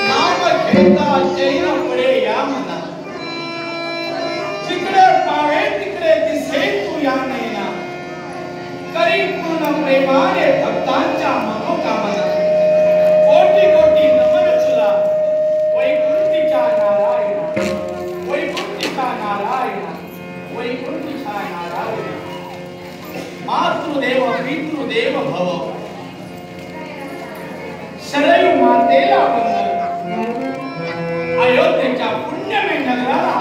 नाम घेता चैन पडे या मना, जिकडे पावे तिकडे दिसे तू या नैना, करी पूर्ण प्रेमाने भक्तांच्या मनोकामना, कोटी कोटी नमन तुला वैकुंठीच्या नारायण, वैकुंठीच्या नारायण, वैकुंठीच्या नारायण. मातृदेव पितृदेव भव, शरयू मातेला वंदन. अयोध्येच्या पुण्यमय नगराला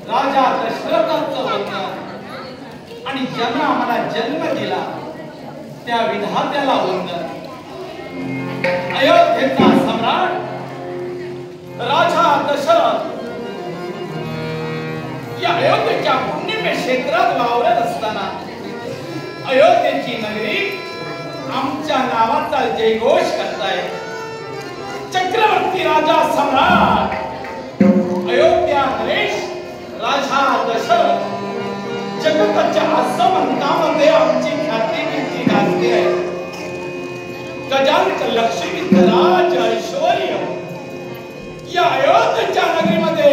राजा दशरथाचं वंदन. आणि ज्यांना आम्हाला जन्म दिला त्या विधात्याला वंदन. अयोध्येचा सम्राट राजा दशरथ या अयोध्येच्या पुण्यमय क्षेत्रात वावरत असताना अयोध्येची नगरी आमच्या नावाचा जयघोष करताय. चक्रवर्ती राजा सम्राट अयोध्या नरेश राजा दशरथ जगताच्या आसमंतामध्ये आमची ख्याती कीर्ती गाजते आहे. गजानक लक्ष्मी राज ऐश्वर्य या अयोध्येच्या नगरीमध्ये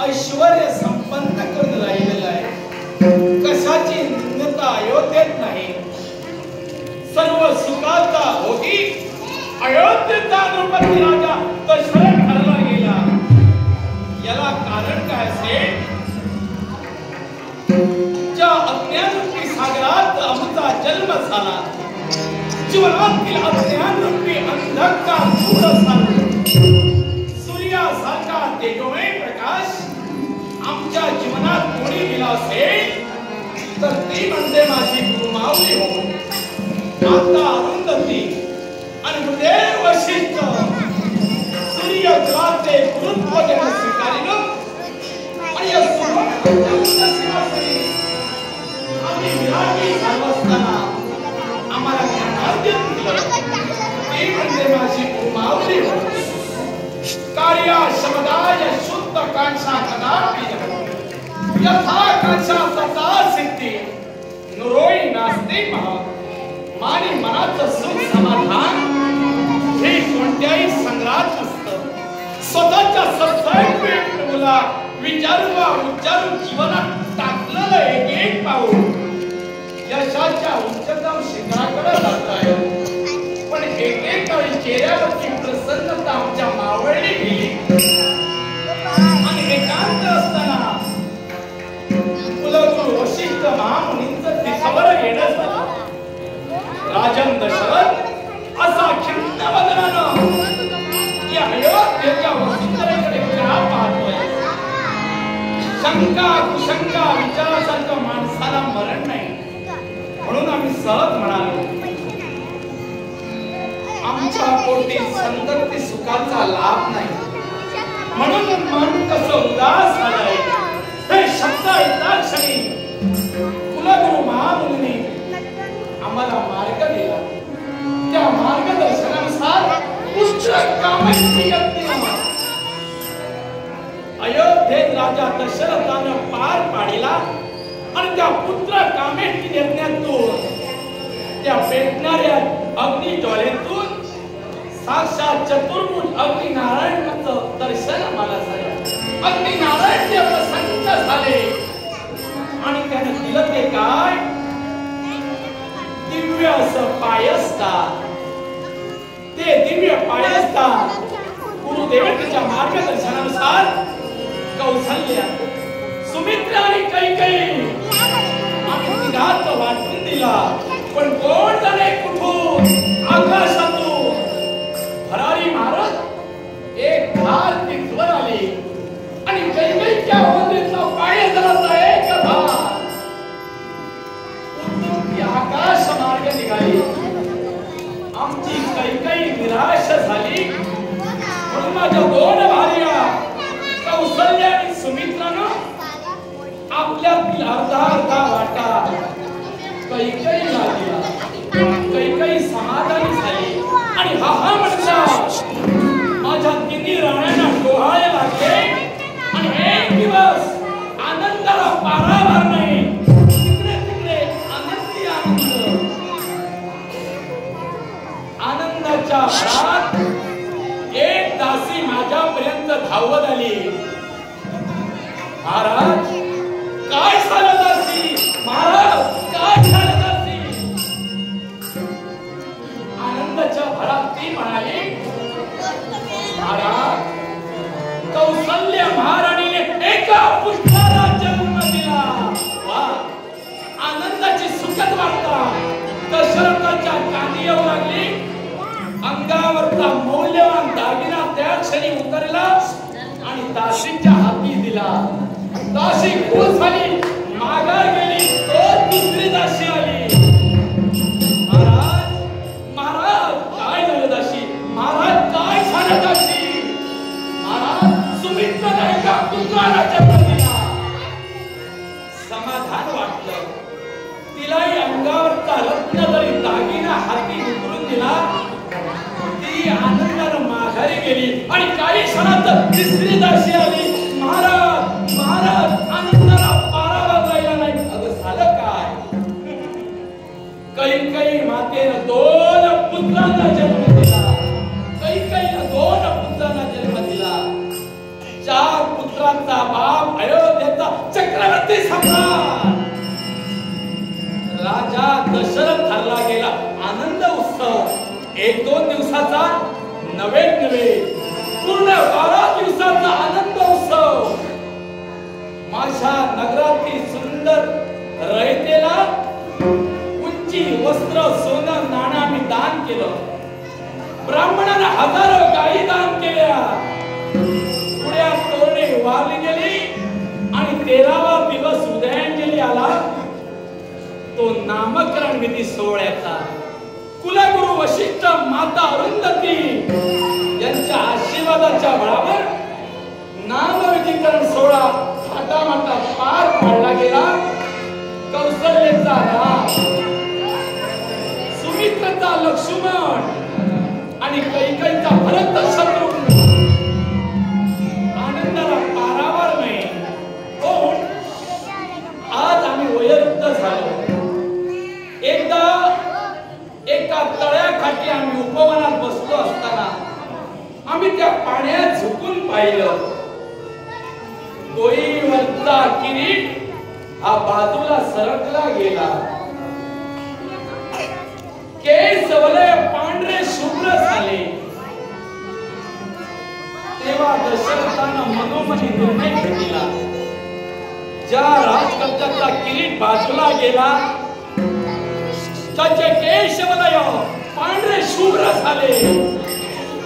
ऐश्वर्य संपन्न करून राहिलेलं आहे. कशाची न्यूनता अयोध्येत नाही. सर्व सुखाचा भोगी अयोध्येचा नृपती राजा दशरथ ठरला गेला. याला कारण काय असेल? ज्या अज्ञानरूपी सागरात आमचा जन्म झाला, जीवनातील अज्ञानरूपी अंधकार दूर झाला, सूर्यासारखा तेजोमय प्रकाश आमच्या जीवनात कोणी दिला असेल तर ती म्हणजे माझी गुरुमाऊली हो, माता अरुंधती आणि गुरुदेव वशिष्ठ. सूर्यग्रहाचे गुरुत्व देणं स्वीकारिलं आणि या आम्ही विरागी झालो असताना आम्हाला ज्ञानार्जन दिलं, ती म्हणजे माझी गुरुमाऊली हो. कार्या शब्दाय शुद्ध कांक्षा कदापि यथा कांक्षा तथा सिद्धी नुरोई नास्ते महा. मानी मनाचं सुख समाधान हे कोणत्याही संग्रहात नसतं. स्वतःच्या सत्संग मुला विचारवा उच्चारून जीवनात टाकलेलं एक एक पाऊल यशाच्या उच्चतम शिखराकडे जात आहे. पण एकेकाळी चेहऱ्यावरची प्रसन्नता आमच्या मावळली गेली आणि एकांत असताना कुलगुरू वशिष्ठ महामुनींचं दिसावर येणं झालं. राजन दशरथ असा खिन्न वदनानं या अयोध्येच्या वसुंधरेकडे का पाहतोय? शंका कुशंका विचारासारखं माणसाला मरण नाही, म्हणून आम्ही सहज म्हणालो आमच्या पोटी संतती सुखाचा लाभ नाही, म्हणून मन कसं उदास झालंय. हे शब्द ऐकता क्षणी कुलगुरू महामुनी आम्हाला मार्ग दिला. त्या मार्गदर्शनानुसार पुत्र कामेष्ठी यज्ञ अयोध्येत राजा दशरथानं पार पाडिला आणि त्या पुत्र कामेष्ठी यज्ञातून त्या पेटणाऱ्या अग्नी ज्वालेतून साक्षात चतुर्भुज अग्नि नारायणाचं दर्शन आम्हाला झालं. अग्नि नारायण ते प्रसन्न झाले आणि त्याने दिलं ते काय? दिव्य असं पायस्ता. ते दिव्य पायस्ता गुरुदेवतेच्या मार्गदर्शनानुसार कौशल्या, सुमित्रा आणि कैकेयी आम्ही तिघात वाटून दिला. पण कोण जाणे कुठून आकाशातून भरारी मारत एक धार तिथवर आली आणि कैकेयीच्या होंदरीतनं पाय जराचा एक भार उतरून आकाश मार्ग निघाली. आमची कैकेयी निराश झाली म्हणून माझ्या दोन भार्या कौशल्या आणि सुमित्रानं आपल्यातील अर्धा अर्धा वाटा कैकेयीला दिला. कैकेयी समाधानी झाली आणि हा हा म्हणला माझ्या तिन्ही राण्यांना डोहाळे लागले आणि एक दिवस आनंदाला पारावार नाही. तिकडे तिकडे आनंदी आनंद भरात एक दासी माझ्यापर्यंत धावत आली. महाराज काय झालं दासी? महाराज काय झालं दासी? आनंदाच्या भरात ती म्हणाली, महाराज कौसल्य महाराणीने एका पुत्राला जन्म दिला. वा, आनंदाची सुखद वार्ता दशरथाच्या कानी येऊ लागली. अंगावरचा मौल्यवान दागिना त्या क्षणी उतरला आणि दासीच्या हाती दिला. दासी खुश झाली, माघार गेली. तो दुसरी दासी आली. महाराज महाराज काय झालं दासी? महाराज काय झालं दासी? महाराज सुमित्राने एका पुत्राला जन्म दिला. समाधान वाटलं. तिलाही अंगावरचा रत्नजरी दागिना हाती उतरून दिला. ती आनंदानं माघारी गेली आणि काही क्षणात तिसरी दासी आली. महाराज महाराज आनंदाला पारा वाजायला नाही. अगं झालं काय? कैकेयी मातेनं 2 पुत्रांना जन्म दिला. कैकेयीनं 2 पुत्रांना जन्म दिला. 4 पुत्रांचा बाप अयोध्येचा चक्रवर्ती सम्राट राजा दशरथ ठरला गेला. आनंद उत्सव 1-2 दिवसाचा नवे पूर्ण 12 दिवसाचा आनंद उत्सव. माझ्या नगरातील सुंदर रयतेला उंची वस्त्र सोनं नाणं आम्ही दान केलं. ब्राह्मणांना हजारो गायी दान केल्या. पुढ्या तोरणे वारली गेली आणि 13वा दिवस उदयांजली आला. तो नामकरण विधी सोहळ्याचा कुलगुरु वशिष्ठ माता अरुंधती यांच्या आशीर्वादाच्या बळावर नामविधीकरण सोहळा थाटामाटा पार पाडला गेला. कौसल्याचा राम, सुमित्राचा लक्ष्मण आणि कैकेयीचा भरत शत्रुघ्न आनंदाला पारावार नाही. पण आज आम्ही वयोवृद्ध झालो. एकदा एका तळ्याकाठी आम्ही उपवनात बसलो असताना आम्ही त्या पाण्यात झुकून पाहिलं. डोईवरचा किरीट हा बाजूला सरकला गेला. केस वलय पांढरे शुभ्र झाले. तेव्हा दशरथानं मनोमनी निर्णय घेतला. ज्या राजकन्याचा किरीट बाजूला गेला, त्याचे केश वलय पांढरे शुभ्र झाले,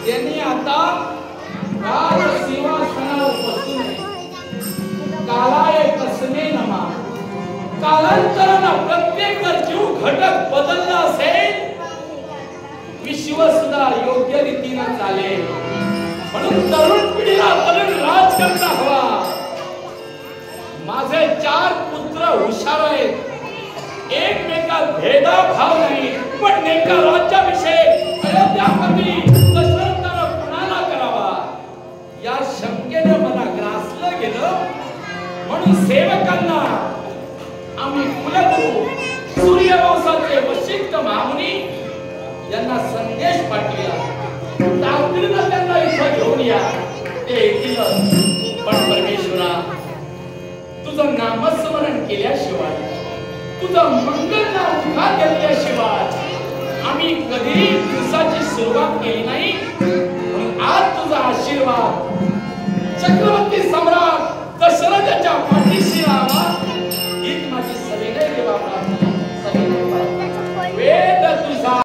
त्यांनी आता राजसिंहासनावर बसू नये. कालाय कसमे नमा. कालांतरानं प्रत्येक जीव घटक बदलला असेल, विश्व सुद्धा योग्य रीतीने चालेल. म्हणून तरुण पिढीला तरुण राजकन्या हवा. माझे 4 पुत्र हुशार आहेत. एकमेकात भेदभाव नाही, पण नेमका राज्याभिषेक अयोध्यापती दशरथानं कुणाला करावा या शंकेने मला ग्रासलं गेलं. म्हणून सेवकांना आम्ही कुलगुरु सूर्यवंशाचे वशिष्ठ महामुनी यांना संदेश पाठविला. तातडीनं त्यांना इथं घेऊन या. ते येतीलच. पण परमेश्वरा, तुझं नामस्मरण केल्याशिवाय, तुझं मंगल नाम उठा घेतल्याशिवाय आम्ही कधीही दिवसाची सुरुवात केली नाही. म्हणून आज तुझा आशीर्वाद चक्रवर्ती सम्राट दशरथाच्या पाठीशी राहावा.